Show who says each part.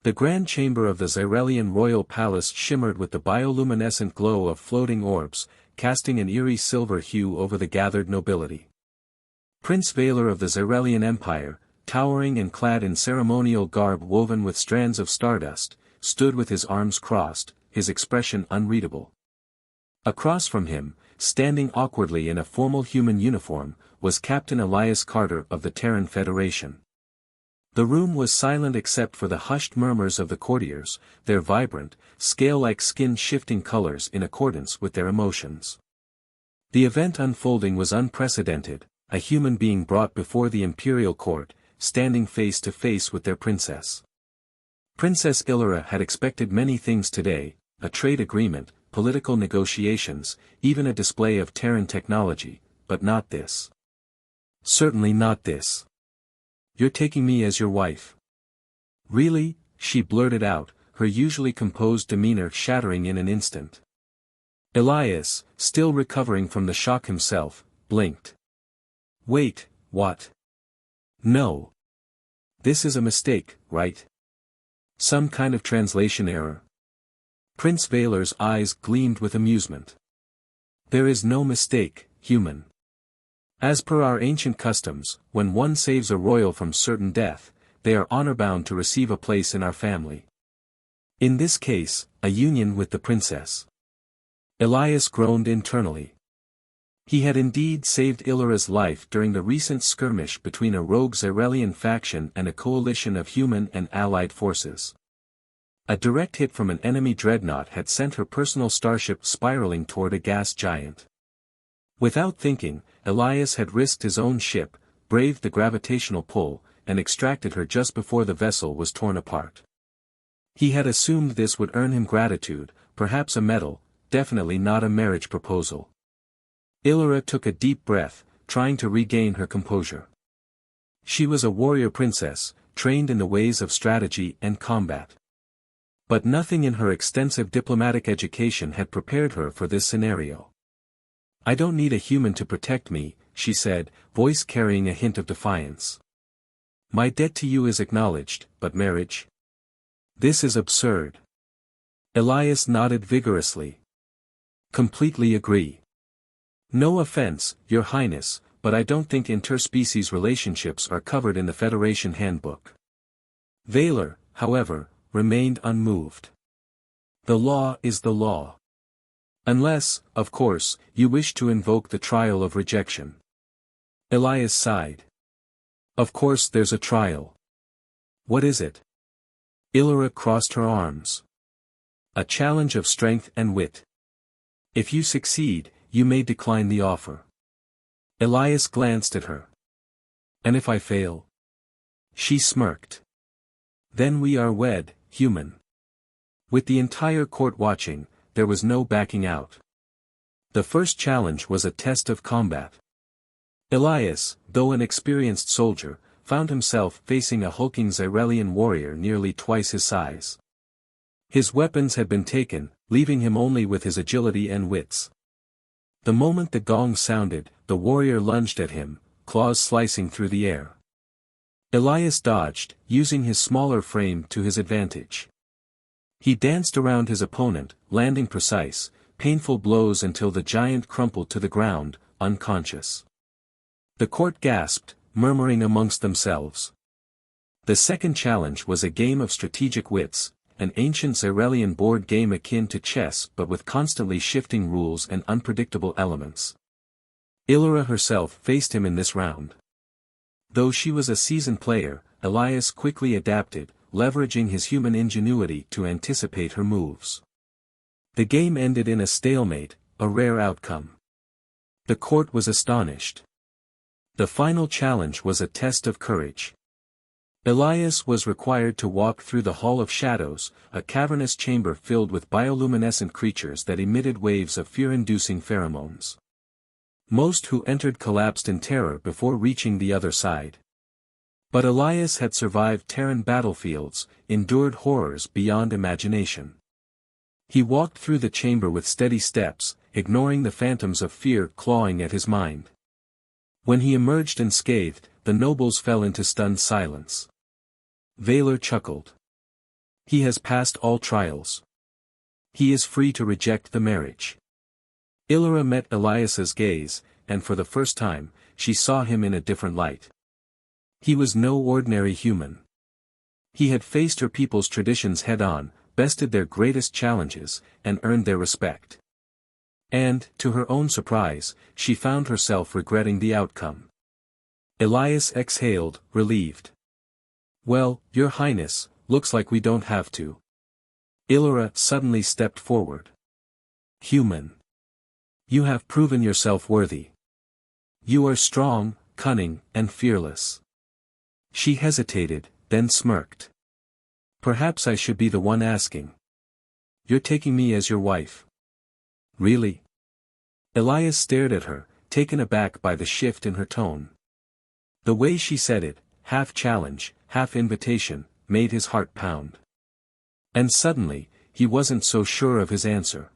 Speaker 1: The grand chamber of the Zirellian royal palace shimmered with the bioluminescent glow of floating orbs, casting an eerie silver hue over the gathered nobility. Prince Vaylor of the Zirellian Empire, towering and clad in ceremonial garb woven with strands of stardust, stood with his arms crossed, his expression unreadable. Across from him, standing awkwardly in a formal human uniform, was Captain Elias Carter of the Terran Federation. The room was silent except for the hushed murmurs of the courtiers, their vibrant, scale-like skin shifting colors in accordance with their emotions. The event unfolding was unprecedented, a human being brought before the imperial court, standing face to face with their princess. Princess Ilyra had expected many things today, a trade agreement, political negotiations, even a display of Terran technology, but not this. Certainly not this. You're taking me as your wife. Really? She blurted out, her usually composed demeanor shattering in an instant. Elias, still recovering from the shock himself, blinked. Wait, what? No. This is a mistake, right? Some kind of translation error. Prince Vaylor's eyes gleamed with amusement. There is no mistake, human. As per our ancient customs, when one saves a royal from certain death, they are honor-bound to receive a place in our family. In this case, a union with the princess. Elias groaned internally. He had indeed saved Ilyra's life during the recent skirmish between a rogue Zirellian faction and a coalition of human and allied forces. A direct hit from an enemy dreadnought had sent her personal starship spiraling toward a gas giant. Without thinking, Elias had risked his own ship, braved the gravitational pull, and extracted her just before the vessel was torn apart. He had assumed this would earn him gratitude, perhaps a medal, definitely not a marriage proposal. Ilyra took a deep breath, trying to regain her composure. She was a warrior princess, trained in the ways of strategy and combat. But nothing in her extensive diplomatic education had prepared her for this scenario. I don't need a human to protect me, she said, voice carrying a hint of defiance. My debt to you is acknowledged, but marriage? This is absurd. Elias nodded vigorously. Completely agree. No offense, Your Highness, but I don't think interspecies relationships are covered in the Federation handbook. Vaylor, however, remained unmoved. The law is the law. Unless, of course, you wish to invoke the trial of rejection. Elias sighed. Of course there's a trial. What is it? Ilyra crossed her arms. A challenge of strength and wit. If you succeed, you may decline the offer. Elias glanced at her. And if I fail? She smirked. Then we are wed, human. With the entire court watching, there was no backing out. The first challenge was a test of combat. Elias, though an experienced soldier, found himself facing a hulking Zirellian warrior nearly twice his size. His weapons had been taken, leaving him only with his agility and wits. The moment the gong sounded, the warrior lunged at him, claws slicing through the air. Elias dodged, using his smaller frame to his advantage. He danced around his opponent, landing precise, painful blows until the giant crumpled to the ground, unconscious. The court gasped, murmuring amongst themselves. The second challenge was a game of strategic wits, an ancient Zirellian board game akin to chess but with constantly shifting rules and unpredictable elements. Ilyra herself faced him in this round. Though she was a seasoned player, Elias quickly adapted, leveraging his human ingenuity to anticipate her moves. The game ended in a stalemate, a rare outcome. The court was astonished. The final challenge was a test of courage. Elias was required to walk through the Hall of Shadows, a cavernous chamber filled with bioluminescent creatures that emitted waves of fear-inducing pheromones. Most who entered collapsed in terror before reaching the other side. But Elias had survived Terran battlefields, endured horrors beyond imagination. He walked through the chamber with steady steps, ignoring the phantoms of fear clawing at his mind. When he emerged unscathed, the nobles fell into stunned silence. Vaylor chuckled. He has passed all trials. He is free to reject the marriage. Ilyra met Elias's gaze, and for the first time, she saw him in a different light. He was no ordinary human. He had faced her people's traditions head-on, bested their greatest challenges, and earned their respect. And, to her own surprise, she found herself regretting the outcome. Elias exhaled, relieved. "Well, Your Highness, looks like we don't have to." Ilyra suddenly stepped forward. "Human. You have proven yourself worthy. You are strong, cunning, and fearless." She hesitated, then smirked. "Perhaps I should be the one asking. You're taking me as your wife? Really?" Elias stared at her, taken aback by the shift in her tone. The way she said it, half challenge, half invitation, made his heart pound. And suddenly, he wasn't so sure of his answer.